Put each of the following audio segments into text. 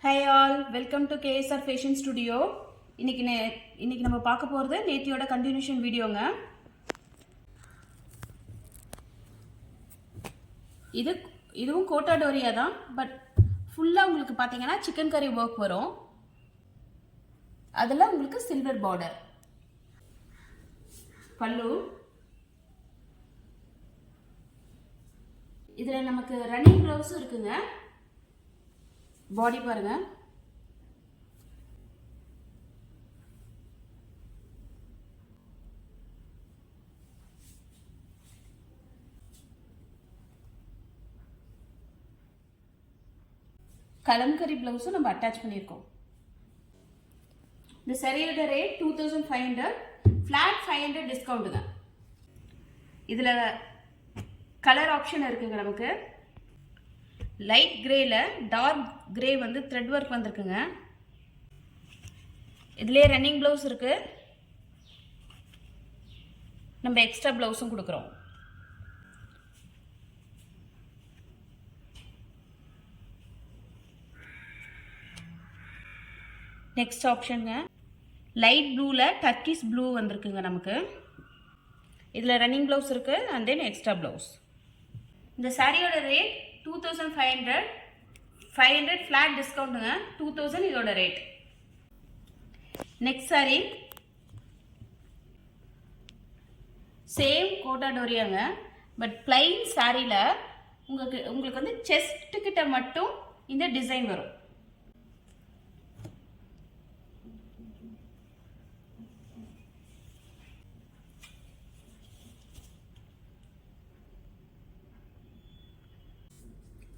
Hi all, welcome to KSR Fashion Studio. இன்னைக்கு நம்ம பார்க்க போறது நேத்தியோட கண்டினியூஷன் வீடியோங்க. இதுவும் கோட்டா டோரியா தான், பட் ஃபுல்லா உங்களுக்கு பாத்தீங்கன்னா சிக்கன் கறி ஒர்க் வரும். அதுல உங்களுக்கு சில்வர் பார்டர். பல்லு. இதுல நமக்கு ரன்னிங் ப்ளவுஸ் இருக்குங்க. பாடி பாருங்க. கலம்கரி பிளவுஸும் நம்ம அட்டாச் பண்ணியிருக்கோம். இந்த சரியோட ரேட் 2500, ஃபிளாட் 500 டிஸ்கவுண்ட்டுங்க. இதுல கலர் ஆப்ஷன் இருக்குங்க. நமக்கு லைட் கிரேல டார்க் கிரே வந்து த்ரெட் ஒர்க் வந்திருக்குங்க. இதுலயே ரன்னிங் பிளவுஸ் இருக்கு. நம்ம எக்ஸ்ட்ரா பிளவுஸும் கொடுக்குறோம். நெக்ஸ்ட் ஆப்ஷனுங்க, லைட் ப்ளூல டர்க்கிஷ் ப்ளூ வந்திருக்குங்க. நமக்கு இதுல ரன்னிங் பிளவுஸ் இருக்கு அண்ட் தென் எக்ஸ்ட்ரா பிளவுஸ். இந்த சாரியோட ரேட் 2500, 500 ஃபிளாட் டிஸ்கவுண்ட்டுங்க. 2000 இதோட rate. Next sari same Kota டோரியாங்க, பட் பிளைன் சாரியில உங்களுக்கு வந்து செஸ்ட் கிட்ட மட்டும் இந்த டிசைன் வரும்.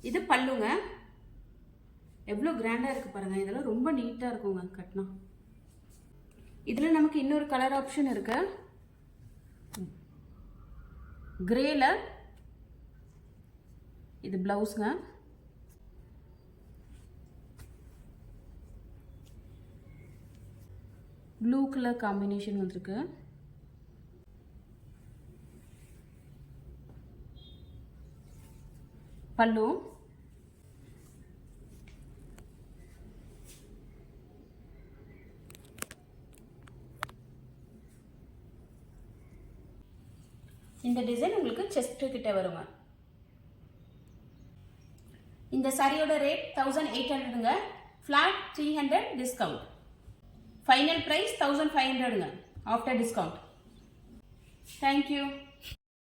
இது பல்லுங்க. எவ்வளோ கிராண்டா இருக்கு பாருங்க. இதெல்லாம் ரொம்ப நீட்டா இருக்குங்க கட்டினா. இதுல நமக்கு இன்னொரு கலர் ஆப்ஷன் இருக்கு. கிரேல இது பிளவுஸ்ங்க. ப்ளூ கலர் காம்பினேஷன் வந்திருக்கு. பல்லு. இந்த டிசைன் உங்களுக்கு செஸ்ட் கிட்ட வருங்க. இந்த சாரியோட ரேட் 1800ங்க, ஃபிளாட் 300 டிஸ்கவுண்ட். ஃபைனல் பிரைஸ் 1500ங்க ஆஃப்டர் டிஸ்கவுண்ட். தேங்க்யூ.